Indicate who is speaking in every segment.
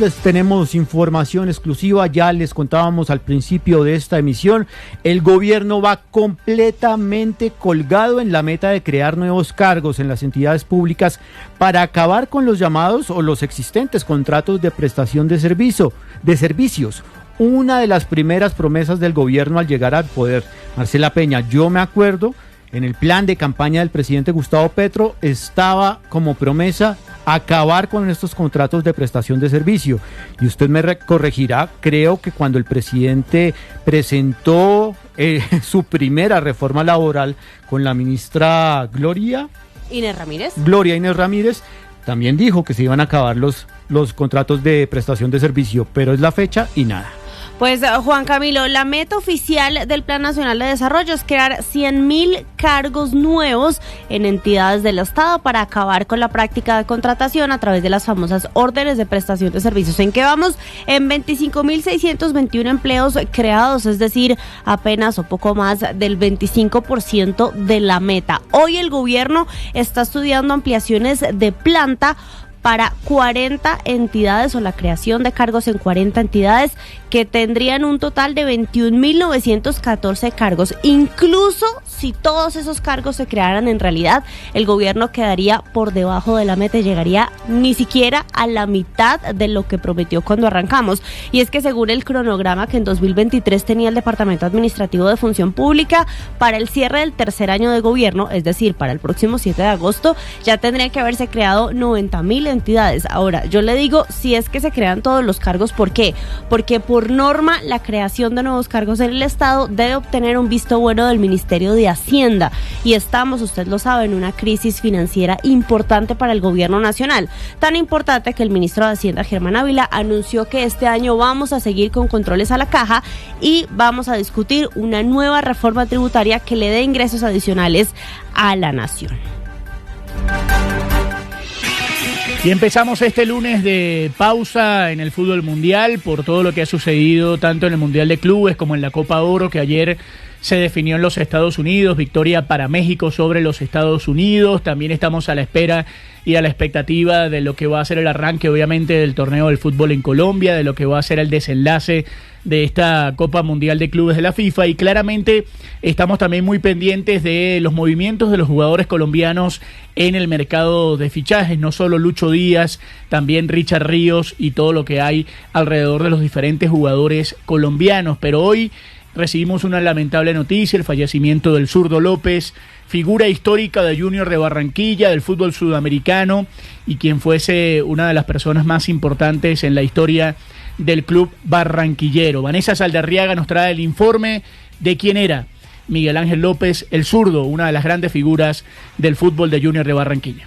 Speaker 1: Les tenemos información exclusiva, ya les contábamos al principio de esta emisión, el gobierno va completamente colgado en la meta de crear nuevos cargos en las entidades públicas para acabar con los llamados o los existentes contratos de prestación de servicios. Una de las primeras promesas del gobierno al llegar al poder, Marcela Peña, yo me acuerdo, en el plan de campaña del presidente Gustavo Petro estaba como promesa acabar con estos contratos de prestación de servicio. Y usted me corregirá, creo que cuando el presidente presentó su primera reforma laboral con la ministra Gloria Inés Ramírez, también dijo que se iban a acabar los contratos de prestación de servicio, pero es la fecha y nada.
Speaker 2: Pues Juan Camilo, la meta oficial del Plan Nacional de Desarrollo es crear 100.000 cargos nuevos en entidades del Estado para acabar con la práctica de contratación a través de las famosas órdenes de prestación de servicios. ¿En qué vamos? En 25.621 empleos creados, es decir, apenas o poco más del 25% de la meta. Hoy el gobierno está estudiando ampliaciones de planta para 40 entidades o la creación de cargos en 40 entidades que tendrían un total de 21.914 cargos. Incluso si todos esos cargos se crearan en realidad, el gobierno quedaría por debajo de la meta y llegaría ni siquiera a la mitad de lo que prometió cuando arrancamos. Y es que según el cronograma que en 2023 tenía el Departamento Administrativo de Función Pública, para el cierre del tercer año de gobierno, es decir, para el próximo 7 de agosto, ya tendrían que haberse creado 90.000 entidades. Ahora, yo le digo, si es que se crean todos los cargos, ¿por qué? Porque por norma, la creación de nuevos cargos en el Estado debe obtener un visto bueno del Ministerio de Hacienda. Y estamos, usted lo sabe, en una crisis financiera importante para el gobierno nacional. Tan importante que el ministro de Hacienda, Germán Ávila, anunció que este año vamos a seguir con controles a la caja y vamos a discutir una nueva reforma tributaria que le dé ingresos adicionales a la nación.
Speaker 3: Y empezamos este lunes de pausa en el fútbol mundial por todo lo que ha sucedido tanto en el Mundial de Clubes como en la Copa Oro, que ayer se definió en los Estados Unidos, victoria para México sobre los Estados Unidos. También estamos a la espera y a la expectativa de lo que va a ser el arranque, obviamente, del torneo del fútbol en Colombia, de lo que va a ser el desenlace de esta Copa Mundial de Clubes de la FIFA, y claramente estamos también muy pendientes de los movimientos de los jugadores colombianos en el mercado de fichajes, no solo Lucho Díaz, también Richard Ríos y todo lo que hay alrededor de los diferentes jugadores colombianos. Pero hoy recibimos una lamentable noticia, el fallecimiento del Zurdo López, figura histórica de Junior de Barranquilla, del fútbol sudamericano, y quien fuese una de las personas más importantes en la historia del club barranquillero. Vanessa Saldarriaga nos trae el informe de quién era Miguel Ángel López, el Zurdo, una de las grandes figuras del fútbol de Junior de Barranquilla.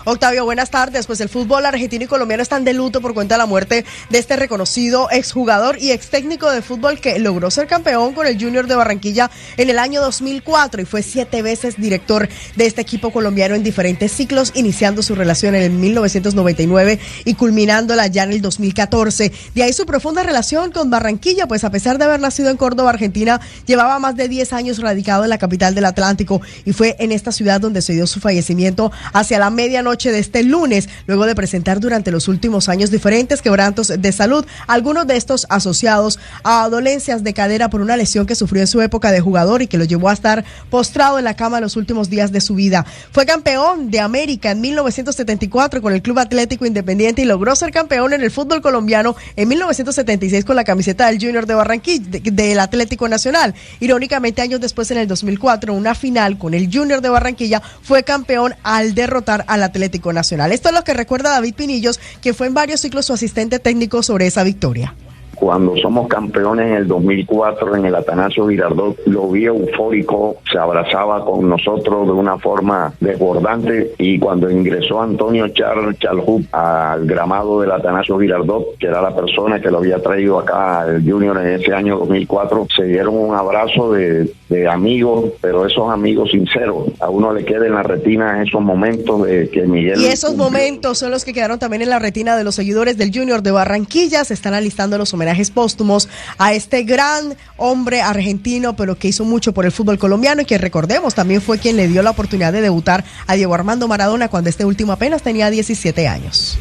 Speaker 4: Octavio, buenas tardes. Pues el fútbol argentino y colombiano están de luto por cuenta de la muerte de este reconocido exjugador y ex técnico de fútbol que logró ser campeón con el Junior de Barranquilla en el año 2004 y fue 7 veces director de este equipo colombiano en diferentes ciclos, iniciando su relación en el 1999 y culminándola ya en el 2014. De ahí su profunda relación con Barranquilla, pues a pesar de haber nacido en Córdoba, Argentina, llevaba más de 10 años radicado en la capital del Atlántico y fue en esta ciudad donde se dio su fallecimiento hacia la medianoche de este lunes, luego de presentar durante los últimos años diferentes quebrantos de salud, algunos de estos asociados a dolencias de cadera por una lesión que sufrió en su época de jugador y que lo llevó a estar postrado en la cama los últimos días de su vida. Fue campeón de América en 1974 con el Club Atlético Independiente y logró ser campeón en el fútbol colombiano en 1976 con la camiseta del Junior de Barranquilla, del Atlético Nacional. Irónicamente, años después, en el 2004, una final con el Junior de Barranquilla, fue campeón al derrotar al Atlético Nacional. Esto es lo que recuerda David Pinillos, que fue en varios ciclos su asistente técnico sobre esa victoria.
Speaker 5: Cuando somos campeones en el 2004 en el Atanasio Girardot, lo vi eufórico, se abrazaba con nosotros de una forma desbordante, y cuando ingresó Antonio Chalhub al gramado del Atanasio Girardot, que era la persona que lo había traído acá al Junior en ese año 2004, se dieron un abrazo de amigos, pero esos amigos sinceros. A uno le queda en la retina esos momentos de que Miguel...
Speaker 4: Y esos momentos son los que quedaron también en la retina de los seguidores del Junior de Barranquilla. Se están alistando los homenajes póstumos a este gran hombre argentino, pero que hizo mucho por el fútbol colombiano y que, recordemos, también fue quien le dio la oportunidad de debutar a Diego Armando Maradona cuando este último apenas tenía 17 años.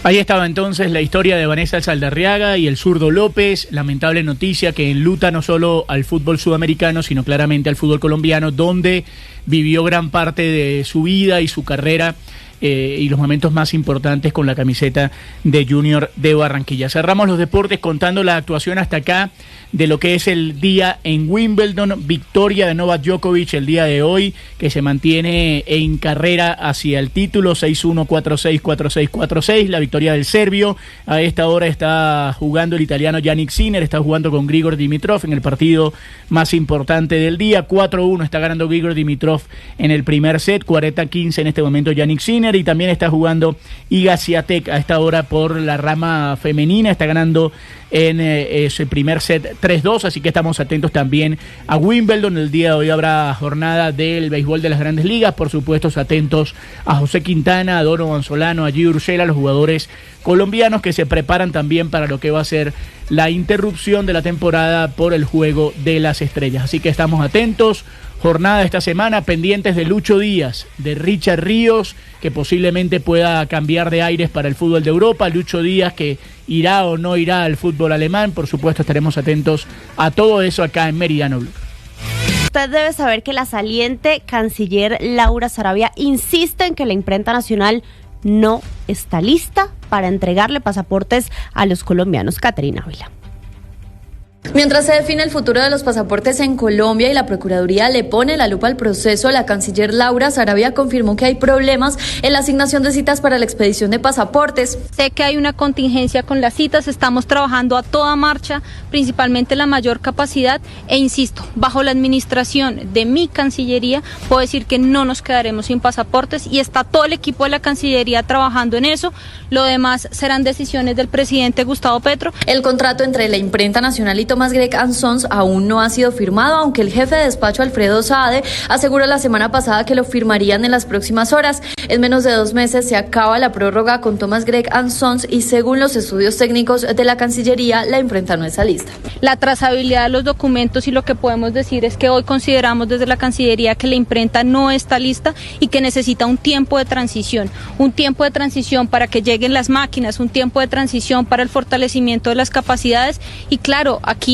Speaker 3: Ahí estaba entonces la historia de Vanessa Saldarriaga y el zurdo López. Lamentable noticia que enluta no solo al fútbol sudamericano, sino claramente al fútbol colombiano, donde vivió gran parte de su vida y su carrera y los momentos más importantes con la camiseta de Junior de Barranquilla. Cerramos los deportes contando la actuación hasta acá de lo que es el día en Wimbledon. Victoria de Novak Djokovic el día de hoy, que se mantiene en carrera hacia el título, 6-1, 4-6, 4-6, 4-6, la victoria del serbio. A esta hora está jugando el italiano Jannik Sinner, está jugando con Grigor Dimitrov en el partido más importante del día. 4-1 está ganando Grigor Dimitrov en el primer set, 40-15 en este momento Jannik Sinner, y también está jugando Iga Swiatek a esta hora por la rama femenina, está ganando en ese primer set 3-2, así que estamos atentos también a Wimbledon. El día de hoy habrá jornada del béisbol de las Grandes Ligas, por supuesto atentos a José Quintana, a Donovan Solano, a Gio Urshela, los jugadores colombianos que se preparan también para lo que va a ser la interrupción de la temporada por el Juego de las Estrellas, así que estamos atentos. Jornada esta semana, pendientes de Lucho Díaz, de Richard Ríos, que posiblemente pueda cambiar de aires para el fútbol de Europa. Lucho Díaz, que irá o no irá al fútbol alemán. Por supuesto, estaremos atentos a todo eso acá en Meridiano Blue.
Speaker 2: Usted debe saber que la saliente canciller Laura Sarabia insiste en que la imprenta nacional no está lista para entregarle pasaportes a los colombianos. Caterina Ávila.
Speaker 6: Mientras se define el futuro de los pasaportes en Colombia y la Procuraduría le pone la lupa al proceso, la canciller Laura Sarabia confirmó que hay problemas en la asignación de citas para la expedición de pasaportes.
Speaker 7: Sé que hay una contingencia con las citas, estamos trabajando a toda marcha, principalmente la mayor capacidad, e insisto, bajo la administración de mi Cancillería, puedo decir que no nos quedaremos sin pasaportes y está todo el equipo de la Cancillería trabajando en eso. Lo demás serán decisiones del presidente Gustavo Petro.
Speaker 6: El contrato entre la imprenta nacional y Thomas Gregg & Sons aún no ha sido firmado, aunque el jefe de despacho Alfredo Saade aseguró la semana pasada que lo firmarían en las próximas horas. En menos de 2 meses se acaba la prórroga con Thomas Gregg & Sons y según los estudios técnicos de la Cancillería, la imprenta no está lista.
Speaker 7: La trazabilidad de los documentos y lo que podemos decir es que hoy consideramos desde la Cancillería que la imprenta no está lista y que necesita un tiempo de transición para que lleguen las máquinas, un tiempo de transición para el fortalecimiento de las capacidades y claro, aquí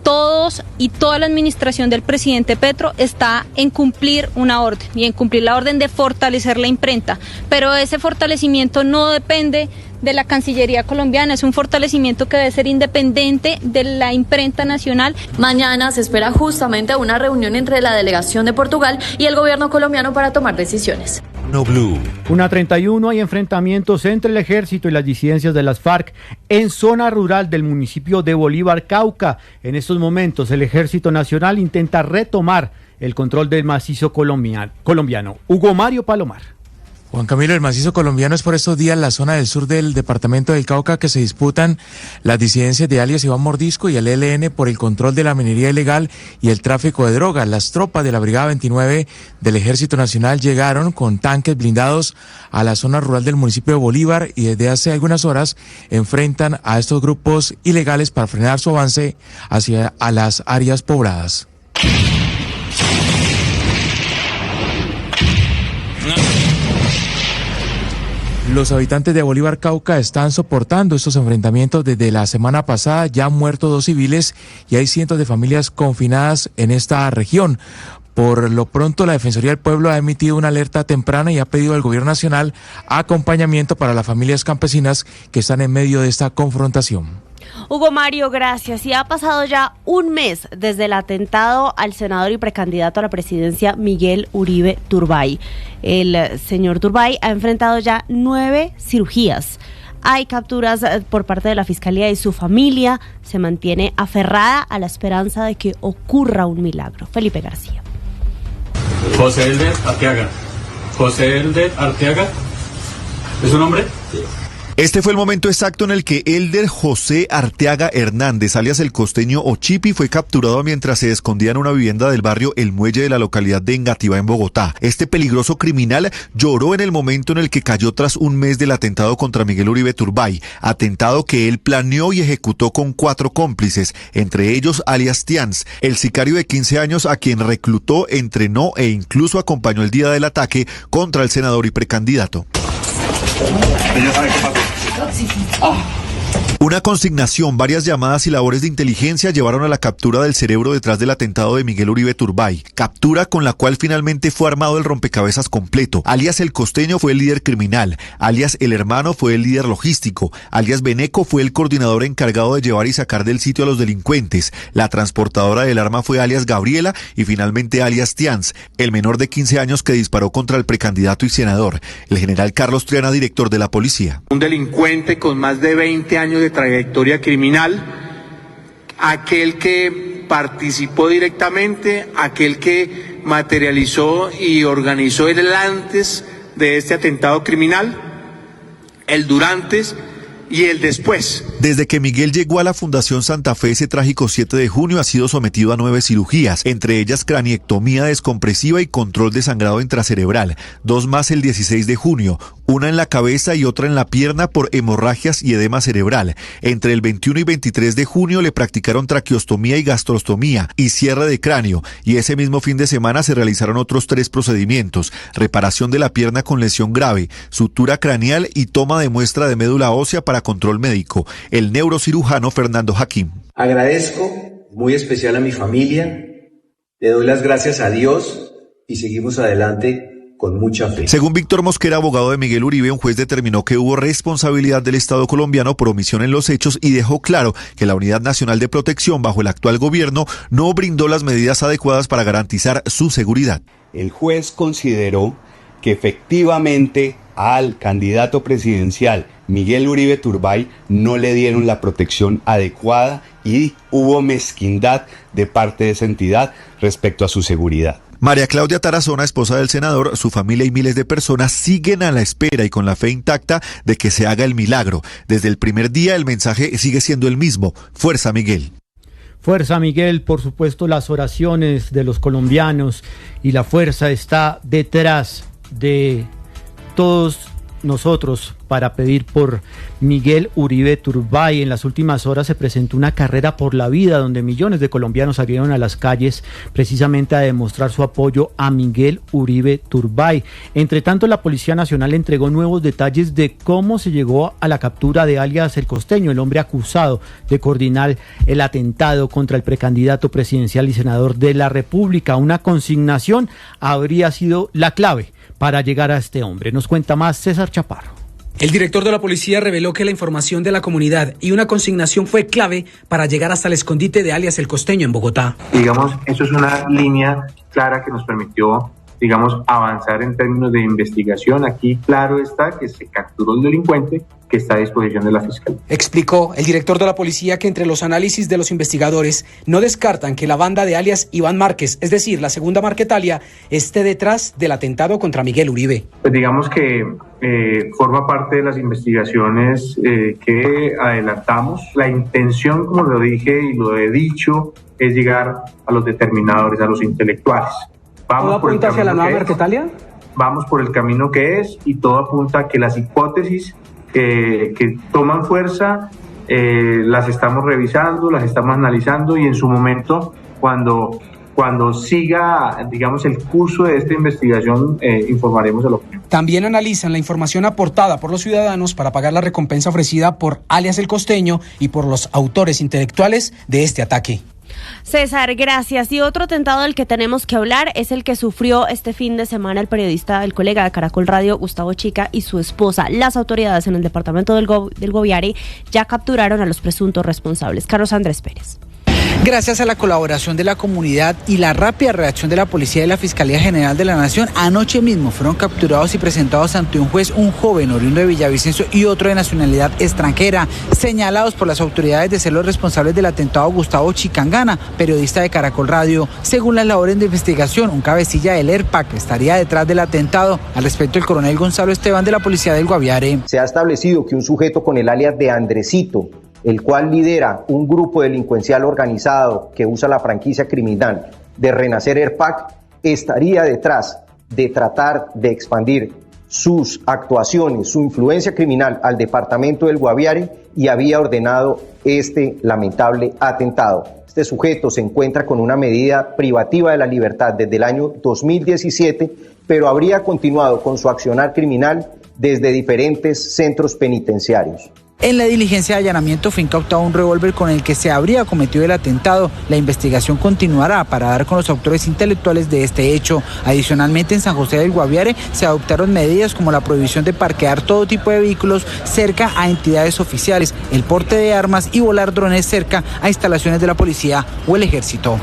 Speaker 7: todos y toda la administración del presidente Petro está en cumplir una orden y en cumplir la orden de fortalecer la imprenta, pero ese fortalecimiento no depende de la Cancillería colombiana, es un fortalecimiento que debe ser independiente de la imprenta nacional.
Speaker 6: Mañana se espera justamente una reunión entre la delegación de Portugal y el gobierno colombiano para tomar decisiones.
Speaker 8: No Blue.
Speaker 1: 1:31 hay enfrentamientos entre el ejército y las disidencias de las FARC en zona rural del municipio de Bolívar, Cauca. En estos momentos el Ejército Nacional intenta retomar el control del macizo colombiano. Hugo Mario Palomar.
Speaker 9: Juan Camilo, el macizo colombiano es por estos días la zona del sur del departamento del Cauca que se disputan las disidencias de alias Iván Mordisco y el ELN por el control de la minería ilegal y el tráfico de drogas. Las tropas de la Brigada 29 del Ejército Nacional llegaron con tanques blindados a la zona rural del municipio de Bolívar y desde hace algunas horas enfrentan a estos grupos ilegales para frenar su avance hacia a las áreas pobladas. Los habitantes de Bolívar, Cauca, están soportando estos enfrentamientos desde la semana pasada. Ya han muerto 2 civiles y hay cientos de familias confinadas en esta región. Por lo pronto, la Defensoría del Pueblo ha emitido una alerta temprana y ha pedido al Gobierno Nacional acompañamiento para las familias campesinas que están en medio de esta confrontación.
Speaker 2: Hugo Mario, gracias. Y ha pasado ya 1 mes desde el atentado al senador y precandidato a la presidencia Miguel Uribe Turbay. El señor Turbay ha enfrentado ya 9 cirugías. Hay capturas por parte de la Fiscalía y su familia se mantiene aferrada a la esperanza de que ocurra un milagro. Felipe García.
Speaker 10: José Elder Arteaga. José Elder Arteaga. ¿Es su nombre? Sí.
Speaker 8: Este fue el momento exacto en el que Elder José Arteaga Hernández, alias el costeño Ochipi, fue capturado mientras se escondía en una vivienda del barrio El Muelle de la localidad de Engativá, en Bogotá. Este peligroso criminal lloró en el momento en el que cayó tras 1 mes del atentado contra Miguel Uribe Turbay, atentado que él planeó y ejecutó con 4 cómplices, entre ellos alias Tians, el sicario de 15 años a quien reclutó, entrenó e incluso acompañó el día del ataque contra el senador y precandidato.
Speaker 10: ¿Ella sabe qué pasó?
Speaker 8: Una consignación, varias llamadas y labores de inteligencia llevaron a la captura del cerebro detrás del atentado de Miguel Uribe Turbay. Captura con la cual finalmente fue armado el rompecabezas completo. Alias El Costeño fue el líder criminal. Alias El Hermano fue el líder logístico. Alias Beneco fue el coordinador encargado de llevar y sacar del sitio a los delincuentes. La transportadora del arma fue alias Gabriela y finalmente alias Tians, el menor de 15 años que disparó contra el precandidato y senador. El general Carlos Triana, director de la policía.
Speaker 11: Un delincuente con más de 20 años de trayectoria criminal, aquel que participó directamente, aquel que materializó y organizó el antes de este atentado criminal, el durante y el después.
Speaker 8: Desde que Miguel llegó a la Fundación Santa Fe ese trágico 7 de junio ha sido sometido a 9 cirugías, entre ellas craniectomía descompresiva y control de sangrado intracerebral, 2 más el 16 de junio, una en la cabeza y otra en la pierna por hemorragias y edema cerebral. Entre el 21 y 23 de junio le practicaron traqueostomía y gastrostomía y cierre de cráneo, y ese mismo fin de semana se realizaron otros 3 procedimientos: reparación de la pierna con lesión grave, sutura craneal y toma de muestra de médula ósea para control médico. El neurocirujano Fernando Jaquín.
Speaker 12: Agradezco muy especial a mi familia, le doy las gracias a Dios y seguimos adelante con mucha fe.
Speaker 8: Según Víctor Mosquera, abogado de Miguel Uribe, un juez determinó que hubo responsabilidad del Estado colombiano por omisión en los hechos y dejó claro que la Unidad Nacional de Protección bajo el actual gobierno no brindó las medidas adecuadas para garantizar su seguridad.
Speaker 13: El juez consideró que efectivamente al candidato presidencial Miguel Uribe Turbay no le dieron la protección adecuada y hubo mezquindad de parte de esa entidad respecto a su seguridad.
Speaker 8: María Claudia Tarazona, esposa del senador, su familia y miles de personas siguen a la espera y con la fe intacta de que se haga el milagro. Desde el primer día el mensaje sigue siendo el mismo: Fuerza, Miguel.
Speaker 1: Fuerza, Miguel. Por supuesto, las oraciones de los colombianos y la fuerza está detrás de todos nosotros para pedir por Miguel Uribe Turbay. En las últimas horas se presentó una carrera por la vida donde millones de colombianos salieron a las calles precisamente a demostrar su apoyo a Miguel Uribe Turbay. Entre tanto, la Policía Nacional entregó nuevos detalles de cómo se llegó a la captura de alias El Costeño, el hombre acusado de coordinar el atentado contra el precandidato presidencial y senador de la República. Una consignación habría sido la clave para llegar a este hombre. Nos cuenta más César Chaparro.
Speaker 14: El director de la policía reveló que la información de la comunidad y una consignación fue clave para llegar hasta el escondite de alias El Costeño en Bogotá.
Speaker 15: Digamos, eso es una línea clara que nos permitió, digamos, avanzar en términos de investigación. Aquí claro está que se capturó el delincuente que está a disposición de la Fiscalía.
Speaker 14: Explicó el director de la policía que entre los análisis de los investigadores no descartan que la banda de alias Iván Márquez, es decir, la segunda Marquetalia, esté detrás del atentado contra Miguel Uribe.
Speaker 15: Pues digamos que forma parte de las investigaciones que adelantamos. La intención, como lo dije y lo he dicho, es llegar a los determinadores, a los intelectuales.
Speaker 14: ¿Todo apunta hacia la nueva Marquetalia?
Speaker 15: Vamos por el camino que es y todo apunta a que las hipótesis que toman fuerza las estamos revisando, las estamos analizando y en su momento, cuando siga, digamos, el curso de esta investigación, informaremos a la opinión.
Speaker 14: También analizan la información aportada por los ciudadanos para pagar la recompensa ofrecida por alias El Costeño y por los autores intelectuales de este ataque.
Speaker 2: César, gracias. Y otro atentado del que tenemos que hablar es el que sufrió este fin de semana el periodista, el colega de Caracol Radio, Gustavo Chica, y su esposa. Las autoridades en el departamento del Guaviare ya capturaron a los presuntos responsables. Carlos Andrés Pérez.
Speaker 16: Gracias a la colaboración de la comunidad y la rápida reacción de la Policía y la Fiscalía General de la Nación, anoche mismo fueron capturados y presentados ante un juez un joven oriundo de Villavicencio y otro de nacionalidad extranjera, señalados por las autoridades de ser los responsables del atentado Gustavo Chicangana, periodista de Caracol Radio. Según las labores de investigación, un cabecilla del ERPAC estaría detrás del atentado. Al respecto, el coronel Gonzalo Esteban de la Policía del Guaviare.
Speaker 17: Se ha establecido que un sujeto con el alias de Andresito, el cual lidera un grupo delincuencial organizado que usa la franquicia criminal de Renacer ERPAC, estaría detrás de tratar de expandir sus actuaciones, su influencia criminal al departamento del Guaviare y había ordenado este lamentable atentado. Este sujeto se encuentra con una medida privativa de la libertad desde el año 2017, pero habría continuado con su accionar criminal desde diferentes centros penitenciarios.
Speaker 16: En la diligencia de allanamiento fue incautado un revólver con el que se habría cometido el atentado. La investigación continuará para dar con los autores intelectuales de este hecho. Adicionalmente, en San José del Guaviare se adoptaron medidas como la prohibición de parquear todo tipo de vehículos cerca a entidades oficiales, el porte de armas y volar drones cerca a instalaciones de la policía o el ejército.